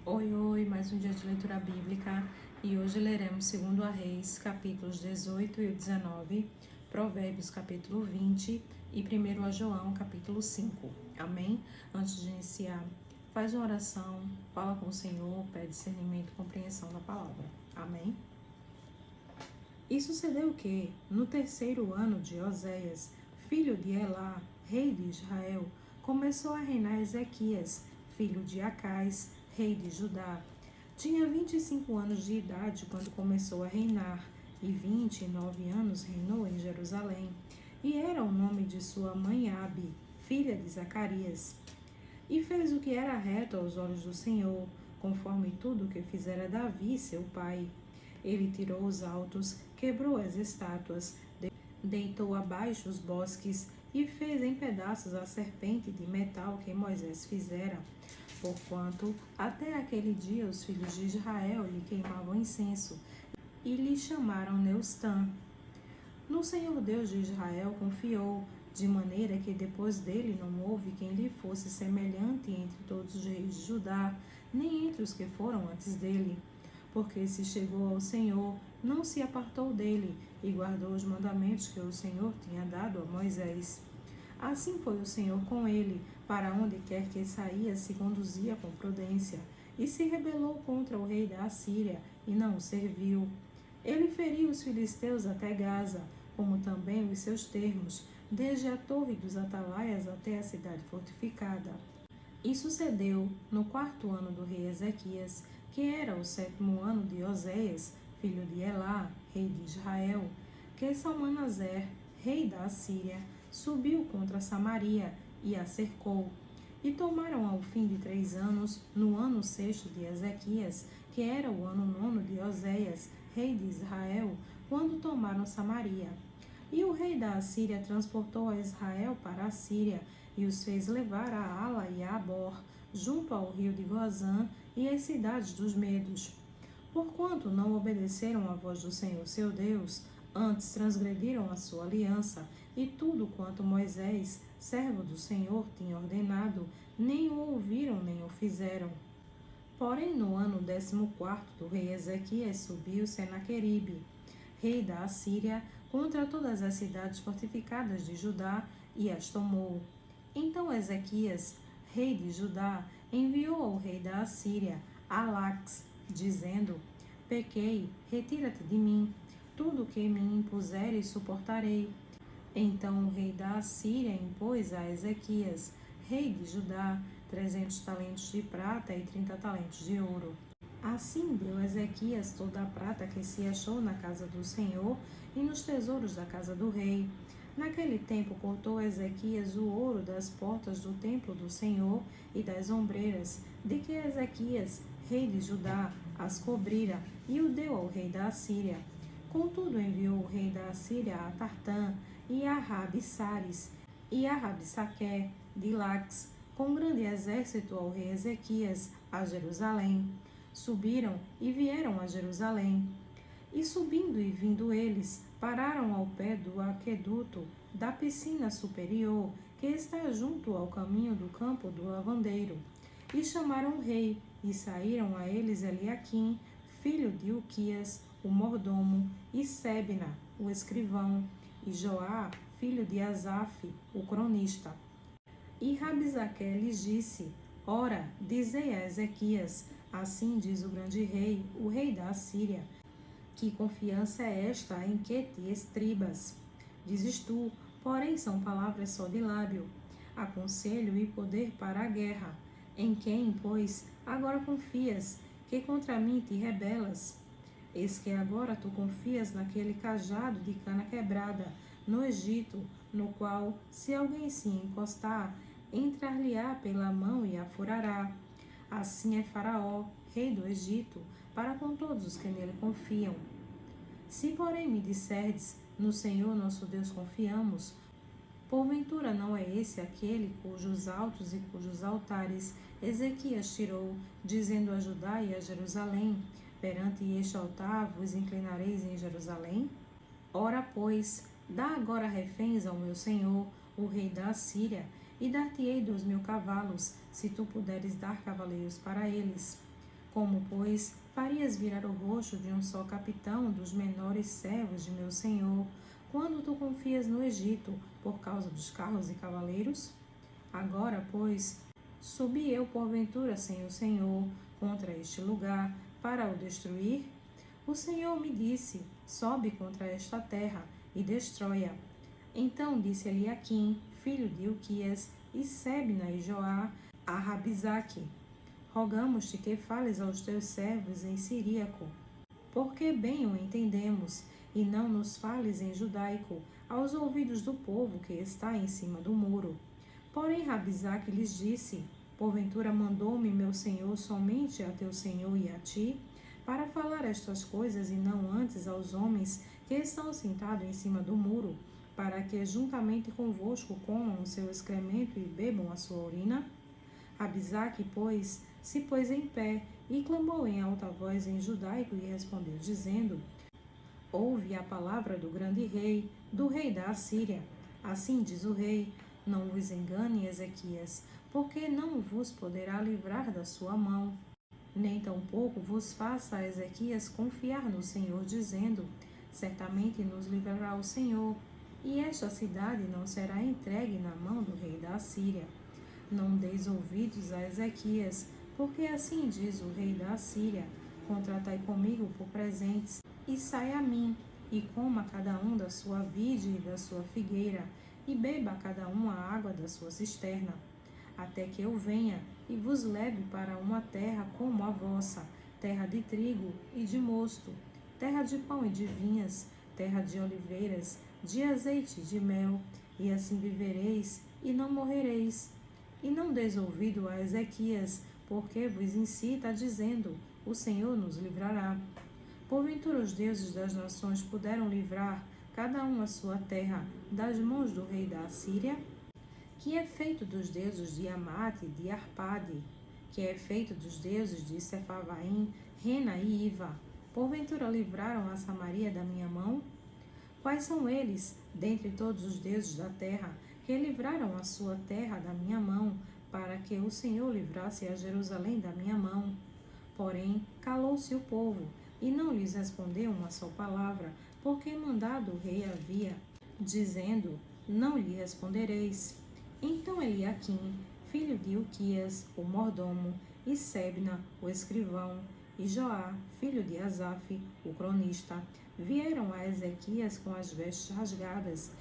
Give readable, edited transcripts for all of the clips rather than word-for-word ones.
Oi, oi, mais um dia de leitura bíblica e hoje leremos 2 Reis, capítulos 18 e 19, Provérbios, capítulo 20 e 1 João, capítulo 5. Amém? Antes de iniciar, faz uma oração, fala com o Senhor, pede discernimento e compreensão da palavra. Amém? E sucedeu que, no terceiro ano de Oséias, filho de Elá, rei de Israel, começou a reinar Ezequias, filho de Acais, rei de Judá. Tinha 25 anos de idade quando começou a reinar, e 29 anos reinou em Jerusalém. E era o nome de sua mãe Abi, filha de Zacarias. E fez o que era reto aos olhos do Senhor, conforme tudo o que fizera Davi, seu pai. Ele tirou os altos, quebrou as estátuas, deitou abaixo os bosques e fez em pedaços a serpente de metal que Moisés fizera. Porquanto, até aquele dia os filhos de Israel lhe queimavam incenso e lhe chamaram Neustã. No Senhor Deus de Israel confiou, de maneira que depois dele não houve quem lhe fosse semelhante entre todos os reis de Judá, nem entre os que foram antes dele. Porque se chegou ao Senhor, não se apartou dele, e guardou os mandamentos que o Senhor tinha dado a Moisés. Assim foi o Senhor com ele, para onde quer que saía se conduzia com prudência, e se rebelou contra o rei da Assíria, e não o serviu. Ele feriu os filisteus até Gaza, como também os seus termos, desde a torre dos atalaias até a cidade fortificada. E sucedeu, no quarto ano do rei Ezequias, que era o sétimo ano de Oséias, filho de Elá, rei de Israel, que Salmanaser, rei da Assíria, subiu contra Samaria e a cercou. E tomaram ao fim de 3 anos, no ano sexto de Ezequias, que era o ano nono de Oséias, rei de Israel, quando tomaram Samaria. E o rei da Assíria transportou a Israel para a Síria, e os fez levar a Ala e a Abor, junto ao rio de Gozã e às cidades dos Medos. Porquanto não obedeceram à voz do Senhor seu Deus, antes transgrediram a sua aliança, e tudo quanto Moisés, servo do Senhor, tinha ordenado, nem o ouviram nem o fizeram. Porém, no ano 14º do rei Ezequias, subiu Senaqueribe, rei da Assíria, contra todas as cidades fortificadas de Judá, e as tomou. Então Ezequias, rei de Judá, enviou ao rei da Assíria, Alax, dizendo: Pequei, retira-te de mim, tudo o que me impuseres suportarei. Então o rei da Assíria impôs a Ezequias, rei de Judá, 300 talentos de prata e 30 talentos de ouro. Assim deu Ezequias toda a prata que se achou na casa do Senhor e nos tesouros da casa do rei. Naquele tempo cortou Ezequias o ouro das portas do templo do Senhor e das ombreiras, de que Ezequias, rei de Judá, as cobrira, e o deu ao rei da Assíria. Contudo enviou o rei da Assíria a Tartã, e a Rabi-Sares, e a Rabsaque de Lax, com grande exército ao rei Ezequias, a Jerusalém. Subiram e vieram a Jerusalém. E subindo e vindo eles, pararam ao pé do aqueduto da piscina superior, que está junto ao caminho do campo do lavandeiro. E chamaram o rei, e saíram a eles Eliaquim, filho de Uquias, o mordomo, e Sebna, o escrivão, e Joá, filho de Asaf, o cronista. E Rabsaque lhes disse: Ora, dizei a Ezequias: assim diz o grande rei, o rei da Assíria, que confiança é esta em que te estribas? Dizes tu, porém são palavras só de lábio. Aconselho e poder para a guerra. Em quem, pois, agora confias, que contra mim te rebelas? Eis que agora tu confias naquele cajado de cana quebrada, no Egito, no qual, se alguém se encostar, entrar-lhe-á pela mão e a furará. Assim é Faraó, rei do Egito, para com todos os que nele confiam. Se, porém, me disserdes, no Senhor nosso Deus confiamos, porventura não é esse aquele cujos altos e cujos altares Ezequias tirou, dizendo a Judá e a Jerusalém: perante este altar vos inclinareis em Jerusalém? Ora, pois, dá agora reféns ao meu senhor, o rei da Assíria, e dar-te-ei 2.000 cavalos, se tu puderes dar cavaleiros para eles. Como, pois, farias virar o rosto de um só capitão dos menores servos de meu senhor, quando tu confias no Egito por causa dos carros e cavaleiros? Agora, pois, subi eu porventura sem o Senhor contra este lugar para o destruir? O Senhor me disse: sobe contra esta terra e destrói-a. Então disse Eliaquim, filho de Ilquias, e Sebna e Joá a Rabizaque: rogamos-te que fales aos teus servos em siríaco, porque bem o entendemos, e não nos fales em judaico, aos ouvidos do povo que está em cima do muro. Porém Rabizaque lhes disse: porventura mandou-me meu senhor somente a teu senhor e a ti, para falar estas coisas, e não antes aos homens que estão sentados em cima do muro, para que juntamente convosco comam o seu excremento e bebam a sua urina? Rabizaque, pois, se pôs em pé e clamou em alta voz em judaico e respondeu, dizendo: ouve a palavra do grande rei, do rei da Assíria. Assim diz o rei: não vos engane, Ezequias, porque não vos poderá livrar da sua mão. Nem tampouco vos faça a Ezequias confiar no Senhor, dizendo: certamente nos livrará o Senhor, e esta cidade não será entregue na mão do rei da Assíria. Não deis ouvidos a Ezequias, porque assim diz o rei da Assíria: contratai comigo por presentes, e sai a mim, e coma cada um da sua vide e da sua figueira, e beba cada um a água da sua cisterna, até que eu venha e vos leve para uma terra como a vossa, terra de trigo e de mosto, terra de pão e de vinhas, terra de oliveiras, de azeite e de mel, e assim vivereis e não morrereis. E não deis ouvido a Ezequias, porque vos incita, dizendo: o Senhor nos livrará. Porventura os deuses das nações puderam livrar cada um a sua terra das mãos do rei da Assíria? Que é feito dos deuses de Amate e de Arpade? Que é feito dos deuses de Sepharvaim, Rena e Iva? Porventura livraram a Samaria da minha mão? Quais são eles, dentre todos os deuses da terra, que livraram a sua terra da minha mão, para que o Senhor livrasse a Jerusalém da minha mão? Porém, calou-se o povo, e não lhes respondeu uma só palavra, porque mandado o rei havia, dizendo: não lhe respondereis. Então Eliaquim, filho de Ilquias, o mordomo, e Sebna, o escrivão, e Joá, filho de Asaf, o cronista, vieram a Ezequias com as vestes rasgadas,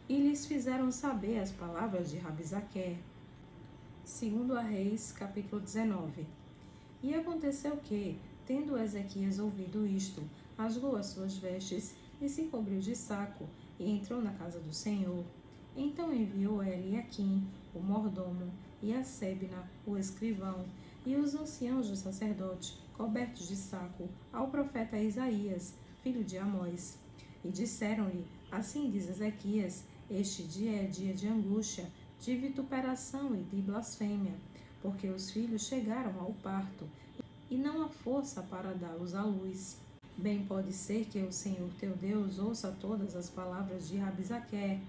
e lhes fizeram saber as palavras de Rabizaque. Segundo a Reis, capítulo 19. E aconteceu que, tendo Ezequias ouvido isto, rasgou as suas vestes e se cobriu de saco, e entrou na casa do Senhor. Então enviou a Eliaquim, o mordomo, e a Sebna, o escrivão, e os anciãos dos sacerdotes, cobertos de saco, ao profeta Isaías, filho de Amós. E disseram-lhe: assim diz Ezequias: este dia é dia de angústia, de vituperação e de blasfêmia, porque os filhos chegaram ao parto, e não há força para dá-los à luz. Bem pode ser que o Senhor teu Deus ouça todas as palavras de Rabizaque,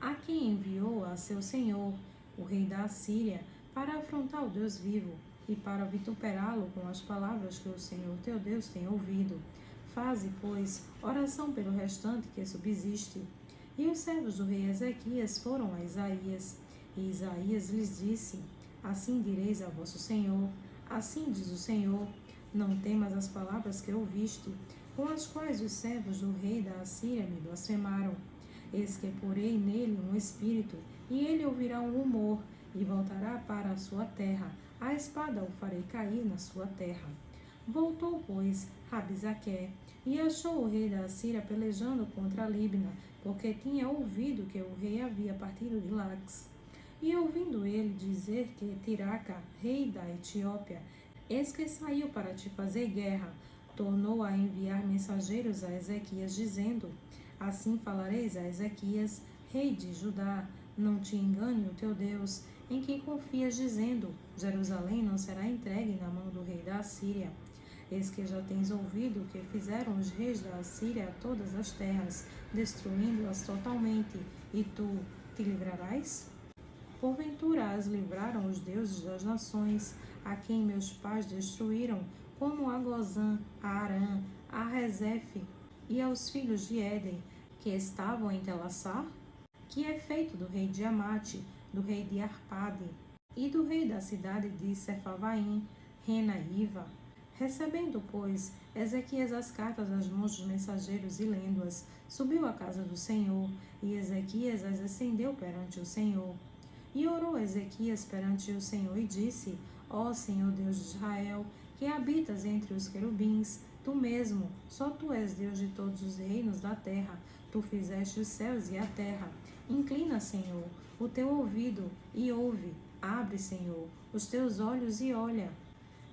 a quem enviou a seu senhor, o rei da Assíria, para afrontar o Deus vivo, e para vituperá-lo com as palavras que o Senhor teu Deus tem ouvido. Faze, pois, oração pelo restante que subsiste. E os servos do rei Ezequias foram a Isaías, e Isaías lhes disse: assim direis a vosso senhor, assim diz o Senhor: não temas as palavras que ouviste, com as quais os servos do rei da Assíria me blasfemaram. Eis que porei nele um espírito, e ele ouvirá um rumor, e voltará para a sua terra. A espada o farei cair na sua terra. Voltou, pois, Rabizaque, e achou o rei da Assíria pelejando contra Libna, porque tinha ouvido que o rei havia partido de Lax. E ouvindo ele dizer que Tiraca, rei da Etiópia, eis que saiu para te fazer guerra, tornou a enviar mensageiros a Ezequias, dizendo: assim falareis a Ezequias, rei de Judá: não te engane o teu Deus, em quem confias, dizendo: Jerusalém não será entregue na mão do rei da Assíria. Eis que já tens ouvido o que fizeram os reis da Assíria a todas as terras, destruindo-as totalmente, e tu te livrarás? Porventura as livraram os deuses das nações, a quem meus pais destruíram, como a Gozã, a Arã, a Rezefe e aos filhos de Éden, que estavam em Telassar? Que é feito do rei de Amate, do rei de Arpade, e do rei da cidade de Sefavaim, Rena e Iva. Recebendo, pois, Ezequias as cartas das mãos dos mensageiros e lendo-as, subiu à casa do Senhor, e Ezequias as estendeu perante o Senhor. E orou Ezequias perante o Senhor e disse: Ó Senhor Deus de Israel, que habitas entre os querubins, tu mesmo, só tu és Deus de todos os reinos da terra, tu fizeste os céus e a terra. Inclina, Senhor, o teu ouvido e ouve. Abre, Senhor, os teus olhos e olha.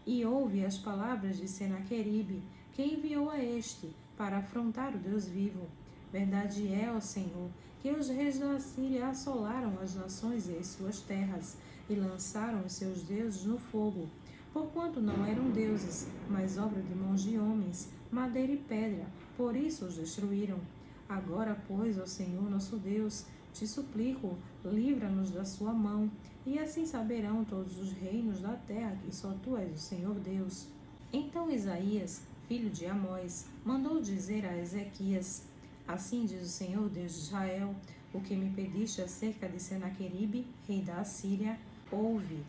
E ouve as palavras de Senaqueribe, que enviou a este para afrontar o Deus vivo. Verdade é, ó Senhor, que os reis da Síria assolaram as nações e as suas terras, e lançaram os seus deuses no fogo, porquanto não eram deuses, mas obra de mãos de homens, madeira e pedra, por isso os destruíram. Agora, pois, ó Senhor nosso Deus, te suplico, livra-nos da sua mão, e assim saberão todos os reinos da terra que só tu és o Senhor Deus. Então Isaías, filho de Amós, mandou dizer a Ezequias: Assim diz o Senhor Deus de Israel, o que me pediste acerca de Senaqueribe, rei da Assíria, ouve.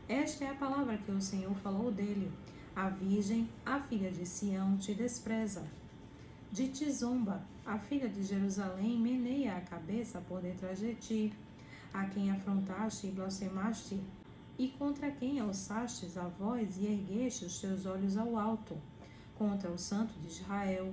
Esta é a palavra que o Senhor falou dele. A virgem, a filha de Sião, te despreza. De ti zomba, a filha de Jerusalém meneia a cabeça por detrás de ti, a quem afrontaste e blasfemaste, e contra quem alçastes a voz e ergueste os teus olhos ao alto, contra o Santo de Israel.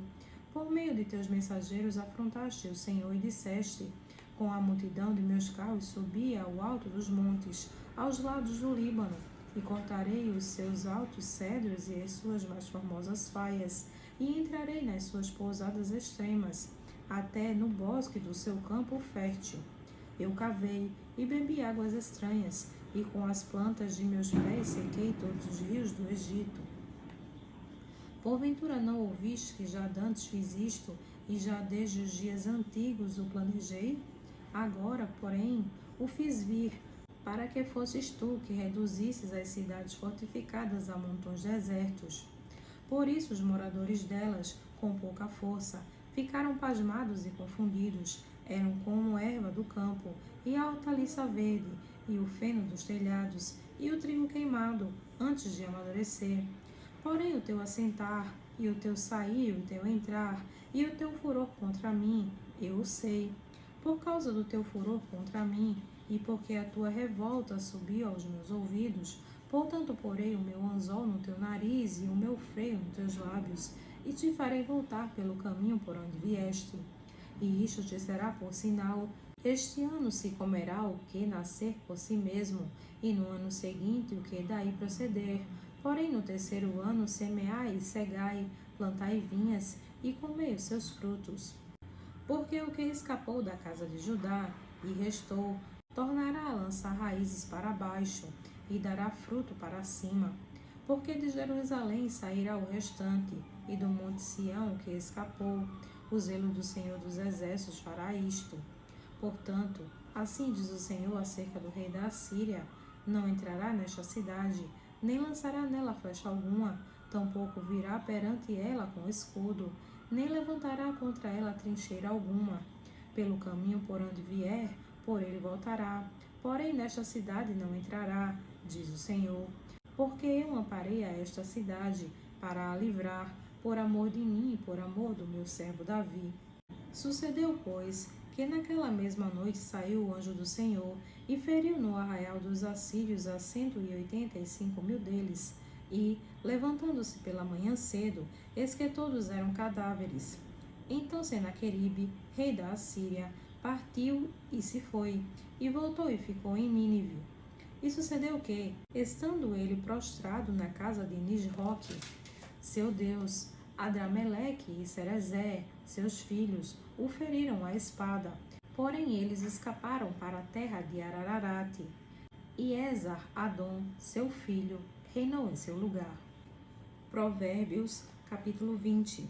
Por meio de teus mensageiros afrontaste o Senhor e disseste: Com a multidão de meus carros subi ao alto dos montes, aos lados do Líbano, e cortarei os seus altos cedros e as suas mais formosas faias, e entrarei nas suas pousadas extremas, até no bosque do seu campo fértil. Eu cavei e bebi águas estranhas, e com as plantas de meus pés sequei todos os rios do Egito. Porventura não ouviste que já dantes fiz isto, e já desde os dias antigos o planejei? Agora, porém, o fiz vir, para que fosses tu que reduzisses as cidades fortificadas a montões desertos. Por isso os moradores delas, com pouca força, ficaram pasmados e confundidos, eram como erva do campo, e a hortaliça verde, e o feno dos telhados, e o trigo queimado, antes de amadurecer. Porém o teu assentar, e o teu sair, e o teu entrar, e o teu furor contra mim, eu o sei. Por causa do teu furor contra mim, e porque a tua revolta subiu aos meus ouvidos, portanto porei o meu anzol no teu nariz e o meu freio nos teus lábios, e te farei voltar pelo caminho por onde vieste. E isto te será por sinal: este ano se comerá o que nascer por si mesmo, e no ano seguinte o que daí proceder. Porém no terceiro ano semeai e cegai, plantai vinhas, e comei os seus frutos. Porque o que escapou da casa de Judá e restou, tornará a lançar raízes para baixo, e dará fruto para cima. Porque de Jerusalém sairá o restante, e do monte Sião o que escapou. O zelo do Senhor dos Exércitos fará isto. Portanto, assim diz o Senhor acerca do rei da Assíria: não entrará nesta cidade, nem lançará nela flecha alguma, tampouco virá perante ela com escudo, nem levantará contra ela trincheira alguma. Pelo caminho por onde vier, por ele voltará. Porém nesta cidade não entrará, diz o Senhor, porque eu amparei a esta cidade para a livrar, por amor de mim e por amor do meu servo Davi. Sucedeu, pois, que naquela mesma noite saiu o anjo do Senhor e feriu no arraial dos assírios a 185.000 deles, e, levantando-se pela manhã cedo, eis que todos eram cadáveres. Então Senaqueribe, rei da Assíria, partiu e se foi, e voltou e ficou em Nínive. E sucedeu que, estando ele prostrado na casa de Nisroque, seu deus, Adrameleque e Cerezer, seus filhos, o feriram à espada. Porém eles escaparam para a terra de Arararate. E Esar-Adom, seu filho, reinou em seu lugar. Provérbios, capítulo 20.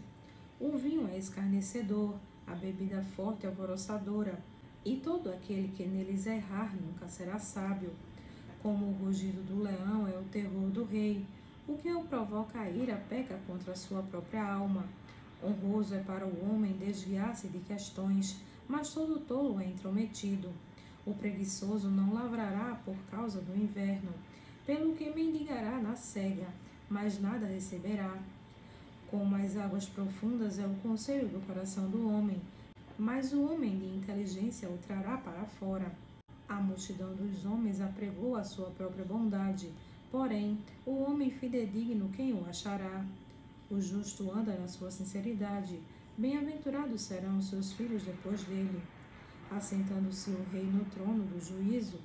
O vinho é escarnecedor, a bebida forte é alvoroçadora, e todo aquele que neles errar nunca será sábio. Como o rugido do leão é o terror do rei, O que o provoca a ira peca contra a sua própria alma. Honroso é para o homem desviar-se de questões, mas todo tolo é intrometido. O preguiçoso não lavrará por causa do inverno, pelo que mendigará na cega, mas nada receberá. Como as águas profundas é o conselho do coração do homem, mas o homem de inteligência o trará para fora. A multidão dos homens apregou a sua própria bondade, porém, o homem fidedigno quem o achará? O justo anda na sua sinceridade, bem-aventurados serão os seus filhos depois dele. Assentando-se o rei no trono do juízo,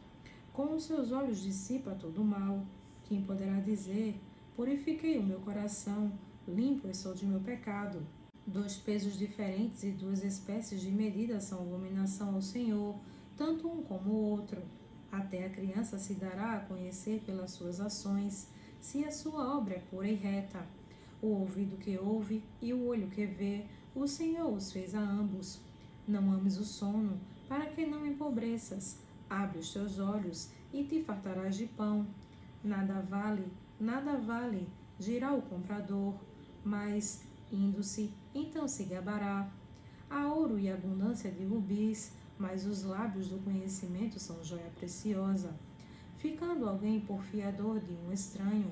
com os seus olhos dissipa todo o mal. Quem poderá dizer, purifiquei o meu coração, limpo estou de meu pecado? Dois pesos diferentes e duas espécies de medida são abominação ao Senhor, tanto um como o outro. Até a criança se dará a conhecer pelas suas ações, se a sua obra é pura e reta. O ouvido que ouve e o olho que vê, o Senhor os fez a ambos. Não ames o sono, para que não empobreças. Abre os teus olhos e te fartarás de pão. Nada vale, dirá o comprador, mas, indo-se, então se gabará. Há ouro e abundância de rubis, mas os lábios do conhecimento são joia preciosa. Ficando alguém por fiador de um estranho,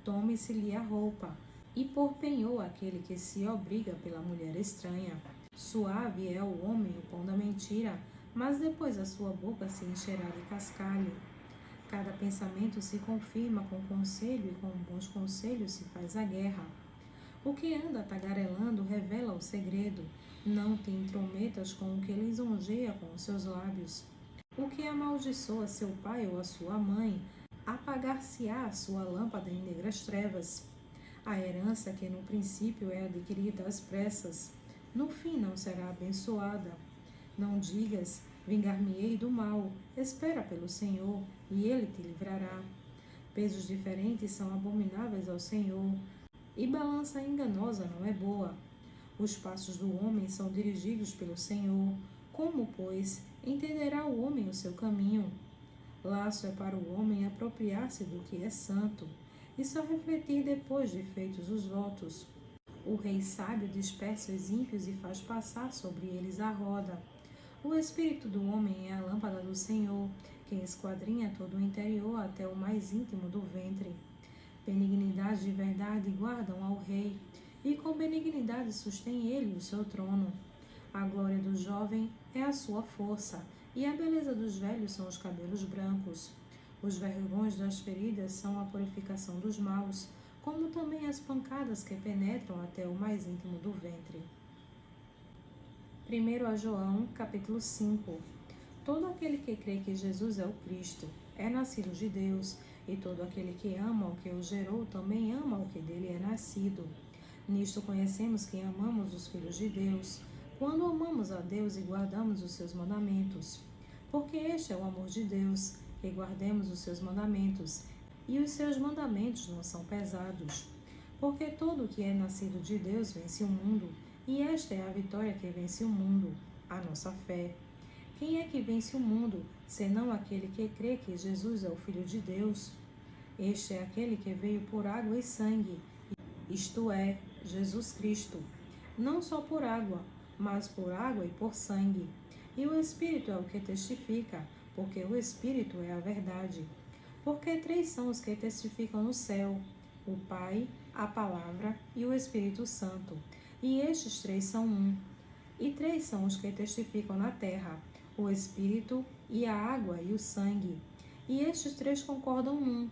tome-se-lhe a roupa, e por penhor aquele que se obriga pela mulher estranha. Suave é o homem o pão da mentira, mas depois a sua boca se encherá de cascalho. Cada pensamento se confirma com conselho, e com bons conselhos se faz a guerra. O que anda tagarelando revela o segredo. Não te intrometas com o que lisonjeia com os seus lábios. O que amaldiçoa seu pai ou a sua mãe, apagar-se-á a sua lâmpada em negras trevas. A herança que no princípio é adquirida às pressas, no fim não será abençoada. Não digas, vingar-me-ei do mal, espera pelo Senhor, e ele te livrará. Pesos diferentes são abomináveis ao Senhor, e balança enganosa não é boa. Os passos do homem são dirigidos pelo Senhor. Como, pois, entenderá o homem o seu caminho? Laço é para o homem apropriar-se do que é santo, e só refletir depois de feitos os votos. O rei sábio dispersa os ímpios e faz passar sobre eles a roda. O espírito do homem é a lâmpada do Senhor, que esquadrinha todo o interior até o mais íntimo do ventre. Benignidade e verdade guardam ao rei, e com benignidade sustém ele o seu trono. A glória do jovem é a sua força, e a beleza dos velhos são os cabelos brancos. Os vergões das feridas são a purificação dos maus, como também as pancadas que penetram até o mais íntimo do ventre. 1 João, capítulo 5. Todo aquele que crê que Jesus é o Cristo é nascido de Deus, e todo aquele que ama o que o gerou também ama o que dele é nascido. Nisto conhecemos que amamos os filhos de Deus, quando amamos a Deus e guardamos os seus mandamentos. Porque este é o amor de Deus, que guardemos os seus mandamentos, e os seus mandamentos não são pesados. Porque todo o que é nascido de Deus vence o mundo, e esta é a vitória que vence o mundo, a nossa fé. Quem é que vence o mundo, senão aquele que crê que Jesus é o Filho de Deus? Este é aquele que veio por água e sangue, isto é, Jesus Cristo. Não só por água, mas por água e por sangue. E o Espírito é o que testifica, porque o Espírito é a verdade. Porque três são os que testificam no céu: o Pai, a Palavra e o Espírito Santo. E estes três são um. E três são os que testificam na terra: o Espírito e a água e o sangue. E estes três concordam num.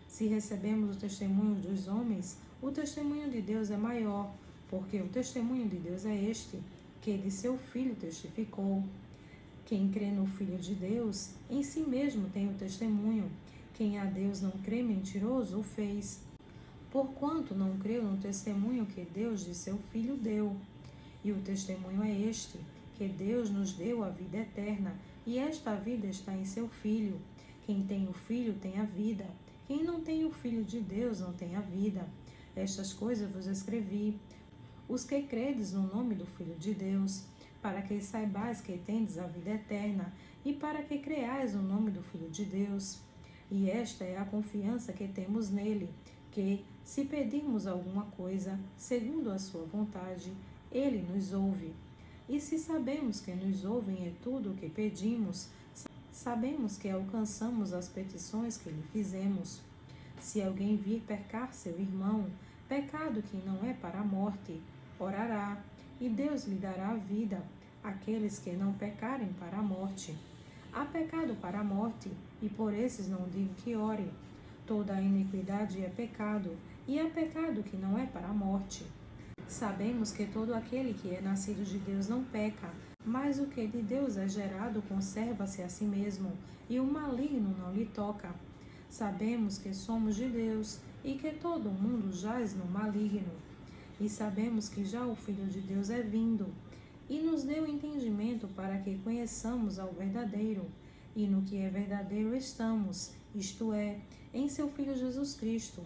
Se recebemos o testemunho dos homens, o testemunho de Deus é maior, porque o testemunho de Deus é este, que de seu Filho testificou. Quem crê no Filho de Deus, em si mesmo tem o testemunho. Quem a Deus não crê, mentiroso o fez. Porquanto não creu no testemunho que Deus de seu Filho deu. E o testemunho é este, que Deus nos deu a vida eterna, e esta vida está em seu Filho. Quem tem o Filho tem a vida. Quem não tem o Filho de Deus não tem a vida. Estas coisas vos escrevi, os que credes no nome do Filho de Deus, para que saibais que tendes a vida eterna, e para que creais no nome do Filho de Deus. E esta é a confiança que temos nele, que, se pedirmos alguma coisa segundo a sua vontade, ele nos ouve. E se sabemos que nos ouvem em tudo o que pedimos, sabemos que alcançamos as petições que lhe fizemos. Se alguém vir pecar seu irmão, pecado que não é para a morte, orará, e Deus lhe dará a vida, aqueles que não pecarem para a morte. Há pecado para a morte, e por esses não digo que ore. Toda a iniquidade é pecado, e há pecado que não é para a morte. Sabemos que todo aquele que é nascido de Deus não peca, mas o que de Deus é gerado conserva-se a si mesmo, e o maligno não lhe toca. Sabemos que somos de Deus, e que todo mundo jaz no maligno. E sabemos que já o Filho de Deus é vindo, e nos deu entendimento para que conheçamos ao verdadeiro, e no que é verdadeiro estamos, isto é, em seu Filho Jesus Cristo.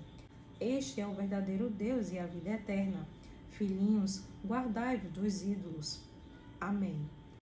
Este é o verdadeiro Deus e a vida eterna. Filhinhos, guardai-vos dos ídolos. Amém.